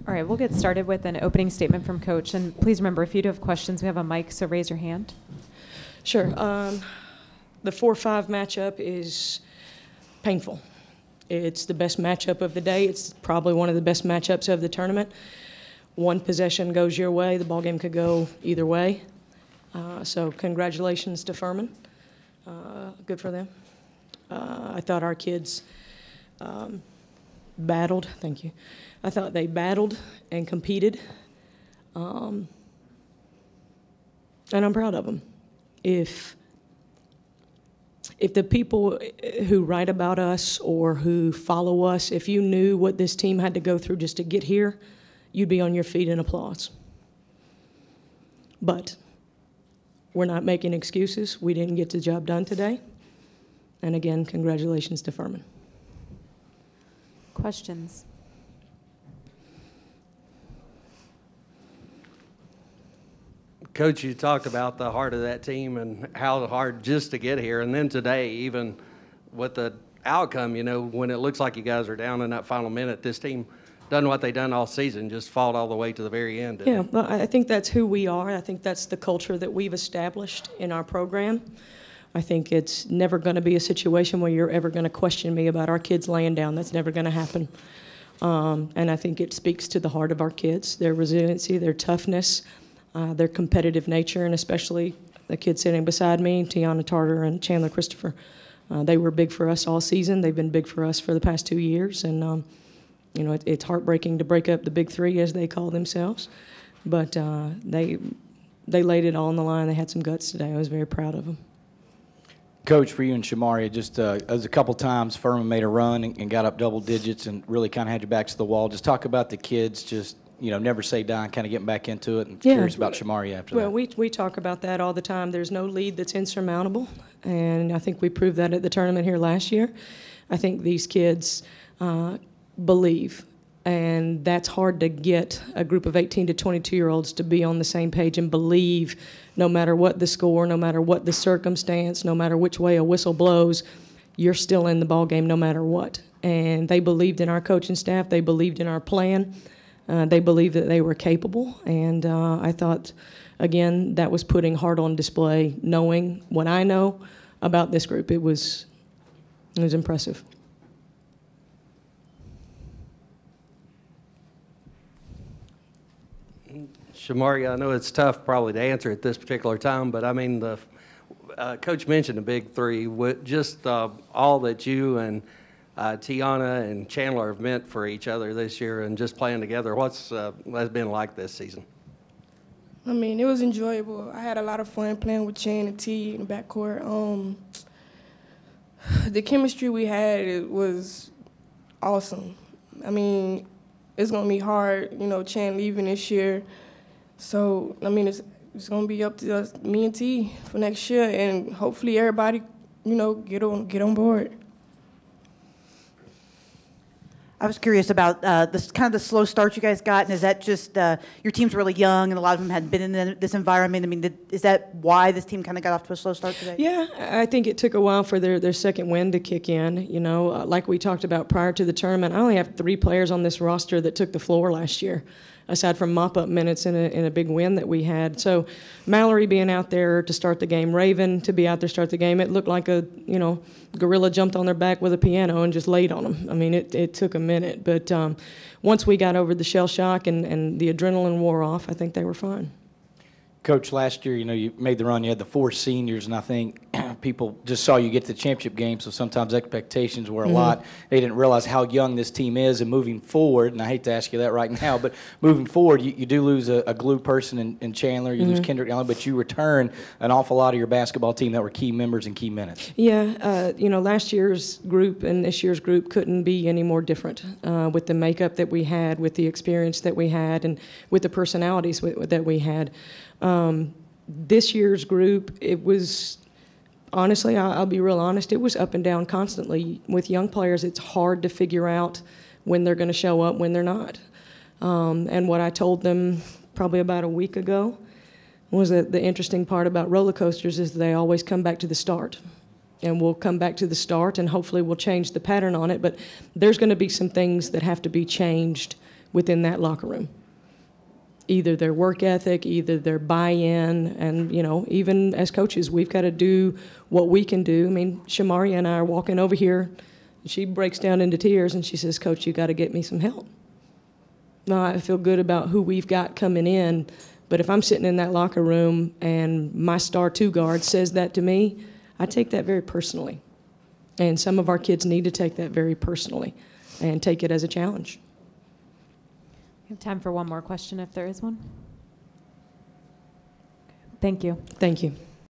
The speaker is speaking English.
All right, we'll get started with an opening statement from Coach. And please remember, if you do have questions, we have a mic, so raise your hand. Sure. The 4-5 matchup is painful. It's the best matchup of the day. It's probably one of the best matchups of the tournament. One possession goes your way, the ball game could go either way. So congratulations to Furman. Good for them. I thought our kids battled. Thank you. I thought they battled and competed, and I'm proud of them. If the people who write about us or who follow us, if you knew what this team had to go through just to get here, you'd be on your feet in applause. But we're not making excuses. We didn't get the job done today. And again, congratulations to Furman. Questions? Coach, you talked about the heart of that team and how hard just to get here. And then today, even with the outcome, you know, when it looks like you guys are down in that final minute, this team done what they done all season, just fought all the way to the very end. Yeah, well, I think that's who we are. I think that's the culture that we've established in our program. I think it's never going to be a situation where you're ever going to question me about our kids laying down. That's never going to happen. And I think it speaks to the heart of our kids, their resiliency, their toughness, their competitive nature, and especially the kids sitting beside me, Tiana Tarter and Chandler Christopher. They were big for us all season. They've been big for us for the past 2 years. And, you know, it's heartbreaking to break up the big three, as they call themselves. But they laid it all on the line. They had some guts today. I was very proud of them. Coach, for you and Shamaria, just as a couple times Furman made a run and got up double digits and really kind of had your backs to the wall. Just talk about the kids, just, you know, never say die, kind of getting back into it. And curious about Shamaria after that. Well, we talk about that all the time. There's no lead that's insurmountable, and I think we proved that at the tournament here last year. I think these kids believe, and that's hard to get a group of 18 to 22-year-olds to be on the same page and believe no matter what the score, no matter what the circumstance, no matter which way a whistle blows, you're still in the ball game no matter what. And they believed in our coaching staff. They believed in our plan. They believed that they were capable. And I thought, again, that was putting heart on display, knowing what I know about this group. It was impressive. Shamaria, I know it's tough probably to answer at this particular time, but I mean, the Coach mentioned the big three. Just all that you and Tiana and Chandler have meant for each other this year and just playing together. What's that been like this season? I mean, it was enjoyable. I had a lot of fun playing with Chan and T in the backcourt. The chemistry we had, it was awesome. I mean, it's going to be hard, you know, Chan leaving this year. So, I mean, it's going to be up to us, me and T, for next year, and hopefully everybody, you know, get on board. I was curious about this kind of the slow start you guys got, and is that just your team's really young and a lot of them hadn't been in this environment? I mean, is that why this team kind of got off to a slow start today? Yeah, I think it took a while for their second wind to kick in. You know, like we talked about prior to the tournament, I only have 3 players on this roster that took the floor last year, aside from mop-up minutes in a big win that we had. So Mallory being out there to start the game, Raven to be out there to start the game, it looked like a, you know, gorilla jumped on their back with a piano and just laid on them. I mean, it took a minute. But once we got over the shell shock and the adrenaline wore off, I think they were fine. Coach, last year, you know, you made the run. You had the 4 seniors, and I think people just saw you get to the championship game, so sometimes expectations were a lot. They didn't realize how young this team is, and moving forward, and I hate to ask you that right now, but moving forward, you do lose a glue person in Chandler, you lose Kendrick Allen, but you return an awful lot of your basketball team that were key members in key minutes. Yeah, you know, last year's group and this year's group couldn't be any more different with the makeup that we had, with the experience that we had, and with the personalities that we had. This year's group, it was, honestly, I'll be real honest, it was up and down constantly. With young players, it's hard to figure out when they're going to show up, when they're not. And what I told them probably about a week ago was that the interesting part about roller coasters is they always come back to the start. And we'll come back to the start, and hopefully we'll change the pattern on it. But there's going to be some things that have to be changed within that locker room. Either their work ethic, either their buy-in, and, you know, even as coaches, we've got to do what we can do. I mean, Shamaria and I are walking over here, and she breaks down into tears, and she says, Coach, you got to get me some help. No, I feel good about who we've got coming in, but if I'm sitting in that locker room and my star 2 guard says that to me, I take that very personally. And some of our kids need to take that very personally and take it as a challenge. We have time for one more question if there is one. Thank you. Thank you.